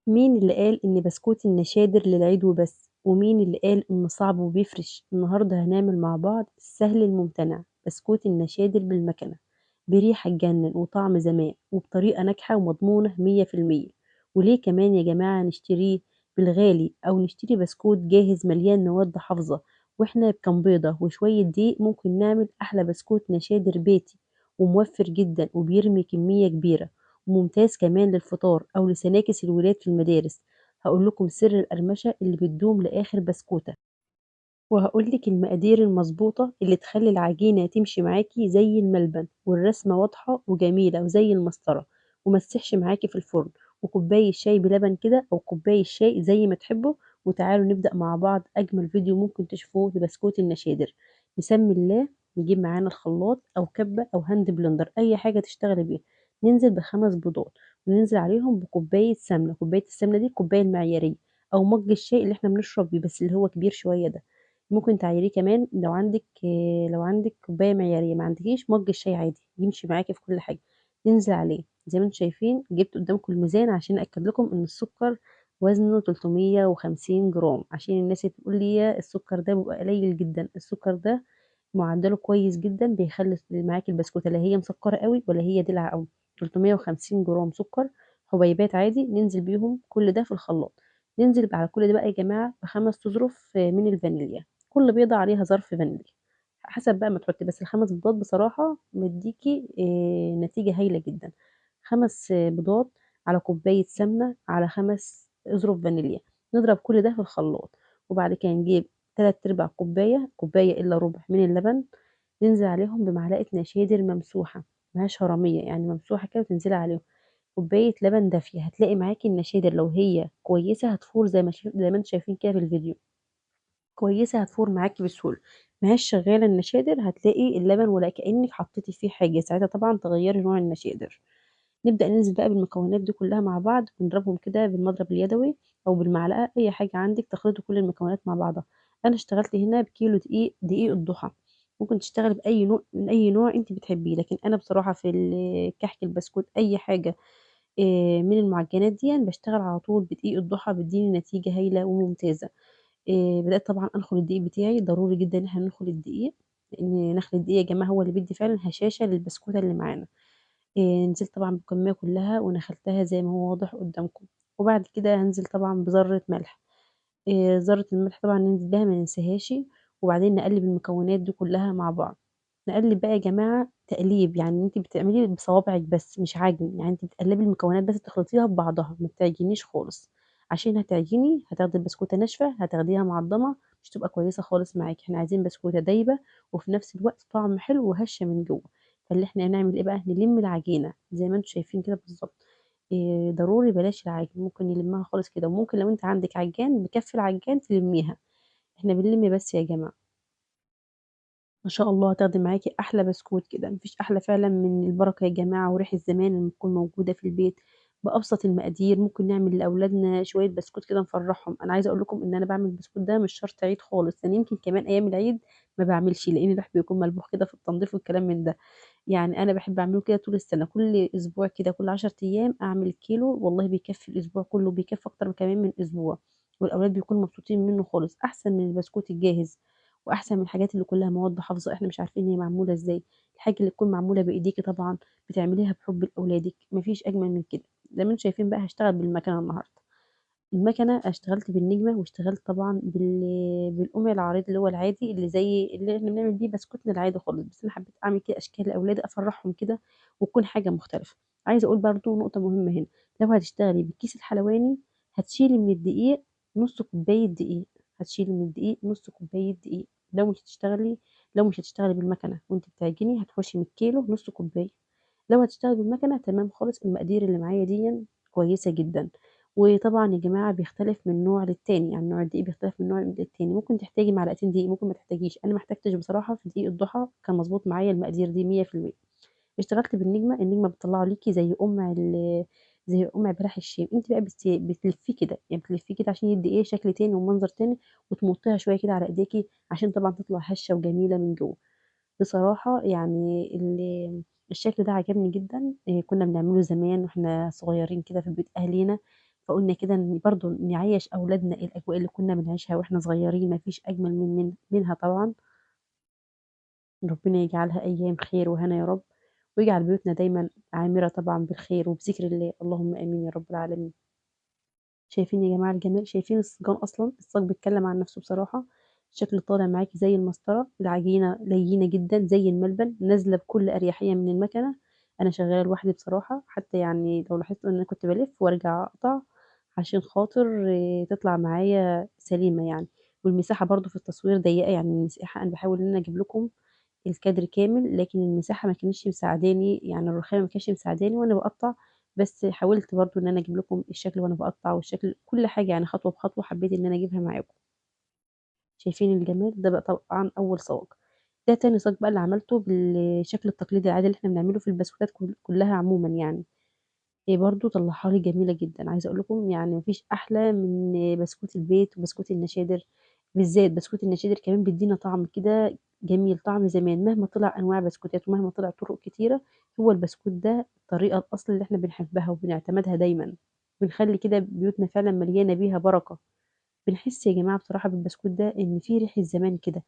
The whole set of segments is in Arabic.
مين اللي قال إن بسكوت النشادر للعيد وبس؟ ومين اللي قال إنه صعب وبيفرش؟ النهاردة هنعمل مع بعض السهل الممتنع، بسكوت النشادر بالمكنة، بريحة تجنن وطعم زمان وبطريقة ناجحة ومضمونة 100%. وليه كمان يا جماعة نشتريه بالغالي أو نشتري بسكوت جاهز مليان مواد حافظة؟ واحنا بكام بيضة وشوية دقيق ممكن نعمل أحلى بسكوت نشادر بيتي، وموفر جدا وبيرمي كمية كبيرة، وممتاز كمان للفطار أو لسناكس الولاد في المدارس. هقول لكم سر القرمشة اللي بتدوم لآخر بسكوتة، وهقول لك المقادير المظبوطة اللي تخلي العجينة تمشي معاكي زي الملبن، والرسمة واضحة وجميلة وزي المسطرة، وما تسحش معاكي في الفرن. وكوباية شاي بلبن كده أو كوباية شاي زي ما تحبوا. وتعالوا نبدأ مع بعض أجمل فيديو ممكن تشوفوه لبسكوت النشادر. نسمي الله. نجيب معانا الخلاط أو كبة أو هاند بلندر، أي حاجة تشتغلي بيها. ننزل بخمس بيضات، وننزل عليهم بكوباية سمنة. كوباية السمنة دي الكوباية المعيارية، أو مج الشاي اللي احنا بنشرب بيه بس اللي هو كبير شوية ده. ممكن تعايريه كمان لو عندك كوباية معيارية، ما عندكيش مج الشاي عادي يمشي معاكي في كل حاجة. ننزل عليه زي ما انتم شايفين. جبت قدامكم الميزان عشان أكد لكم إن السكر وزنه 350 جرام، عشان الناس اللي تقول لي يا السكر ده بيبقى قليل جدا. السكر ده معدله كويس جدا، بيخلي معاكي البسكوتة لا هي مسكرة قوي ولا هي دلع قوي. 350 جرام سكر حبيبات عادي، ننزل بيهم كل ده في الخلاط. ننزل على كل ده بقى يا جماعة بخمس تظرف من الفانيليا، كل بيضة عليها ظرف فانيليا حسب بقى ما تحطي. بس الخمس بيضات بصراحة مديكي نتيجة هايلة جدا. خمس بيضات على كوباية سمنة على خمس اظرف فانيليا. نضرب كل ده في الخلاط، وبعد كده نجيب تلات ارباع كوباية، كوباية الا ربع من اللبن. ننزل عليهم بمعلقة نشادر ممسوحة، مهاش هرمية يعني، ممسوحة كده وتنزلي عليهم كوباية لبن دافية. هتلاقي معاكي النشادر لو هي كويسة هتفور زي ما انتم شايفين كده في الفيديو. كويسة هتفور معاكي بسهولة. ماهياش شغالة النشادر هتلاقي اللبن ولا كأنك حطيتي فيه حاجة، ساعتها طبعا تغيري نوع النشادر. نبدأ ننزل بقى بالمكونات دي كلها مع بعض، ونضربهم كده بالمضرب اليدوي أو بالمعلقة، أي حاجة عندك تخلطي كل المكونات مع بعضها. أنا اشتغلت هنا بكيلو دقيق، دقيق الضحى. ممكن تشتغلي بأي نوع من أي نوع أنت بتحبيه، لكن أنا بصراحة في كحك البسكوت أي حاجة من المعجنات دي يعني بشتغل على طول بدقيق الضحى، بيديني نتيجة هايلة وممتازة. بدأت طبعًا أنخل الدقيق بتاعي، ضروري جدًا إن إحنا ننخل الدقيق، لإن نخل الدقيق يا جماعة هو اللي بيدّي فعلًا هشاشة للبسكوتة اللي معانا. نزلت طبعًا بالكمية كلّها ونخلتها زي ما هو واضح قدّامكم. وبعد كده هانزل طبعًا بذرة ملح. ذرة الملح طبعًا ننزل بيها ما ننساهاش. وبعدين نقلّب المكونات دي كلّها مع بعض. نقلّب بقى يا جماعة تقليب، يعني أنتِ بتعملي بصوابعِك بس مش عجن، يعني أنتِ بتقلّبي المكونات بس تخلطيها ببعضها، ما بتعجنيش خالص. عشان هتعجني هتاخدي البسكوتة ناشفة، هتاخديها معضّمة، مش هتبقى كويسة خالص معاكِ. إحنا عايزين بسكوتة دايبة وفي نفس الوقت طعم حلو وهشة من جوّه. فاللي إحنا هنعمل إيه بقى، نلِم العجينة زي ما أنتم شايفين كده بالضبط. ضروري بلاش العجن، ممكن نلمّها خالص كده، وممكن لو أنتِ عندِك عجان بكَف العجان تلمّيها. إحنا بنلِم بس يا جماعة. ما شاء الله هتاخدي معاكِ أحلى بسكوت كده، ما فيش أحلى فعلًا من البركة يا جماعة وريح الزمان لمّا تكون موجودة في البيت. بأبسط المقادير ممكن نعمل لأولادنا شوية بسكوت كده نفرّحهم. أنا عايزة أقول لكم إن أنا باعمل البسكوت ده مش شرط عيد خالص، أنا يمكن كمان أيام العيد ما باعملش، لإن الواحد بيكون ملبوخ كده في التنضيف والكلام من ده. يعني أنا باحب أعمله كده طول السنة، كل أسبوع كده كل 10 أيام أعمل كيلو، والله بيكفّي الأسبوع كله، بيكفّي أكتر كمان من أسبوع. والأولاد بيكونوا مبسوطين منه خالص، أحسن من البسكوت الجاهز. وأحسن من الحاجات اللي كلّها مواد حافظة إحنا مش عارفين هي معمولة إزاي. الحاجة اللي تكون معمولة بإيديكِ طبعًا بتعمليها بحُب لأولادِك، ما فيش أجمل من كده. زي ما أنتم شايفين بقى هاشتغل بالمكنة النهارده. المكنة اشتغلت بالنجمة واشتغلت طبعًا بالقمع العريض اللي هو العادي اللي زي اللي إحنا بنعمل بيه بسكوتنا العادي خالص، بس أنا حبيت أعمل كده أشكال لأولادي أفرّحهم كده وتكون حاجة مختلفة. عايزة أقول برضه نقطة مهمة هنا، لو هتشتغلي بالكيس الحلواني هتشيلي من الدقيق نُص كوباية دقيق، هتشيلي من الدقيق نُص كوباية دقيق. لو مش هتشتغلي بالمكنة وأنتِ بتعجني هتحوشي من الكيلو نُص كوباية. لو هتشتغلي بالمكنة تمام خالص، المقادير اللي معايا ديًّا كويسة جدًا. وطبعًا يا جماعة بيختلف من نوع للتاني، يعني نوع الدقيق بيختلف من نوع للتاني، ممكن تحتاجي معلقتين دقيق، ممكن ما تحتاجيش. أنا ما احتاجتش بصراحة في دقيق الضحى، كان مضبوط معايا المقادير دي 100%. اشتغلت بالنجمة، النجمة بتطلّعه ليكِ زي قمع بلح الشام. أنتِ بقى بتلفيه كده، يعني بتلفيه كده عشان يدّي إيه شكل تاني ومنظر تاني، وتمطّيها شوية كده على إيديكِ عشان طبعًا تطلع هشة وجميلة من جوّه. بصراحة يعني الشكل ده عجبني جدًا. كنا بنعمله زمان وإحنا صغيرين كده في بيت أهالينا. فقُلنا كده إن برضه نعيّش أولادنا الأجواء اللي كنا بنعيشها وإحنا صغيرين، ما فيش أجمل منها طبعًا. ربنا يجعلها أيام خير وهنا يا رب، ويجعل بيوتنا دايمًا عامرة طبعًا بالخير وبذكر الله، اللهم آمين يا رب العالمين. شايفين يا جماعة الجمال، شايفين الصاجان أصلًا، الصاج بيتكلم عن نفسه بصراحة، الشكل طالع معاكِ زي المسطرة، العجينة لينة جدًا زي الملبن، نازلة بكل أريحية من المكنة. أنا شغالة لوحدي بصراحة، حتى يعني لو لاحظتوا إن أنا كنت بالِف وارجع أقطع عشان خاطر تطلع معايا سليمة يعني. والمساحة برضه في التصوير ضيّقة، يعني المساحة أنا باحاول إن أنا أجيب لكم الكادر كامل، لكن المساحة ما كانتش مساعداني، يعني الرخامة ما كانتش مساعداني وأنا باقطّع، بس حاولت برضه إن أنا أجيب لكم الشكل وأنا باقطّع والشكل كل حاجة يعني خطوة بخطوة حبيت إن أنا أجيبها معاكم. شايفين الجمال؟ ده بقى طبعًا أول صاج. ده تاني صاج بقى اللي عملته بالشكل التقليدي العادي اللي إحنا بنعمله في البسكوتات كلّها عمومًا يعني. برضه طلّعها لي جميلة جدًا، عايزة أقول لكم يعني ما فيش أحلى من بسكوت البيت وبسكوت النشادر، بالذات بسكوت النشادر كمان بيدّينا طعم كده جميل، طعم زمان مهما طلع أنواع بسكوتات ومهما طلع طرق كتيرة، هو البسكوت ده الطريقة الأصل اللي إحنا بنحبها وبنعتمدها دايمًا، بنخلّي كده بيوتنا فعلًا مليانة بيها بركة. بنحس يا جماعة بصراحة بالبسكوت ده إن في ريحة زمان كده.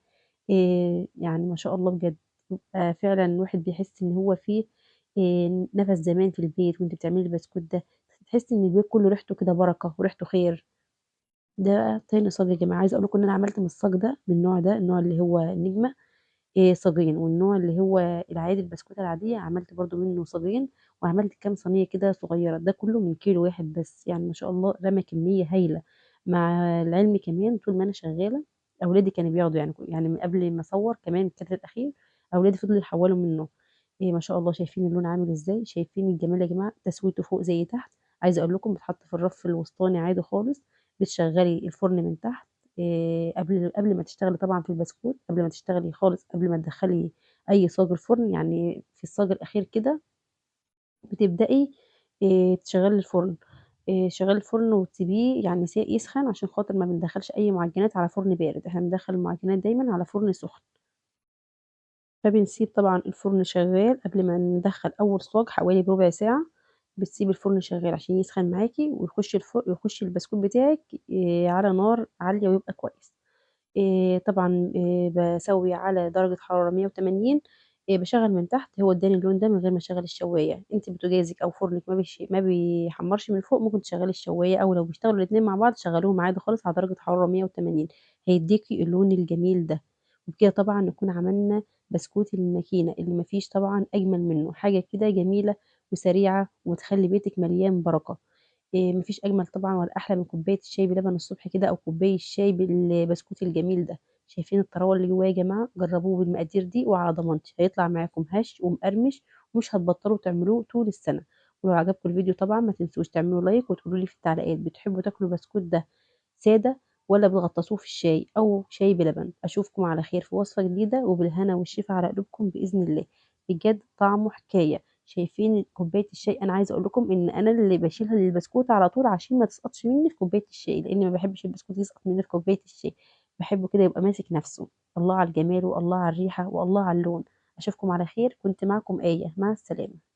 يعني ما شاء الله بجد، بيبقى فعلًا الواحد بيحس إن هو في نَفَس زمان في البيت وأنتِ بتعملي البسكوت ده، تحسي إن البيت كلّه ريحته كده بركة وريحته خير. ده تاني صاج يا جماعة، عايزة أقول لكم إن أنا عملت من الصاج ده، من النوع ده، النوع اللي هو النجمة صاجين، والنوع اللي هو العادي البسكوتة العادية عملت برضه منه صاجين، وعملت كام صينية كده صغيّرة، ده كلّه من كيلو واحد بس، يعني ما شاء الله رمى كمية هايلة. مع العلم كمان طول ما أنا شغّالة أولادي كانوا بياخدوا يعني من قبل ما أصوّر كمان الكادر الأخير، أولادي فضلوا يحوّلوا منه. ما شاء الله شايفين اللون عامل إزاي، شايفين الجمال يا جماعة، تسويته فوق زي تحت. عايزة أقول لكم بيتحط في الرف الوسطاني عادي خالص، بتشغّلي الفرن من تحت قبل ما تشتغلي طبعًا في البسكوت، قبل ما تشتغلي خالص، قبل ما تدخّلي أي صاج الفرن، يعني في الصاج الأخير كده بتبدئي تشغّلي الفرن. تشغّلي الفرن وتسيبيه يعني يسخن عشان خاطر ما بندخّلش أي معجنات على فرن بارد، إحنا بندخّل المعجنات دايمًا على فرن سخن. فبنسيب طبعًا الفرن شغّال قبل ما ندخّل أول صاج حوالي بربع ساعة، بتسيبي الفرن شغّال عشان يسخن معاكِ ويخش البسكوت بتاعِك على نار عالية ويبقى كويس. طبعًا باسوّي على درجة حرارة 180. باشغّل من تحت، هو ادّاني اللون ده من غير ما أشغّل الشواية، أنتِ بوتاجازِك أو فرنِك ما بيحمّرش من فوق ممكن تشغّلي الشواية، أو لو بيشتغلوا الاتنين مع بعض شغّلوهم عادي خالص على درجة حرارة 180، هيدّيكِ اللون الجميل ده. وبكده طبعًا نكون عملنا بسكوت الماكينة اللي ما فيش طبعًا أجمل منّه، حاجة كده جميلة وسريعة وتخلّي بيتِك مليان بركة. ما فيش أجمل طبعًا ولا أحلى من كوباية الشاي بلبن الصبح كده أو كوباية الشاي بالبسكوت الجميل ده. شايفين الطراوة اللي جواه يا جماعة؟ جرّبوه بالمقادير دي وعلى ضمانتي، هيطلع معاكم هش ومقرمش ومش هتبطّلوا تعملوه طول السنة. ولو عجبكم الفيديو طبعًا ما تنسوش تعملوا لايك وتقولوا لي في التعليقات بتحبوا تاكلوا البسكوت ده سادة والّا بتغطّسوه في الشاي أو شاي بلبن. أشوفكم على خير في وصفة جديدة وبالهنا والشفا على قلوبكم بإذن الله. بجد طعمه حكاية. شايفين كوباية الشاي، أنا عايزة أقول لكم إن أنا اللي باشيلها للبسكوتة على طول عشان ما تسقطش مني في كوباية الشاي، لإني ما باحبش البسكوت يسقط مني في كوباية الشاي، باحبه كده يبقى ماسك نفسه. الله على الجمال والله على الريحة والله على اللون. أشوفكم على خير، كنت معكم آية، مع السلامة.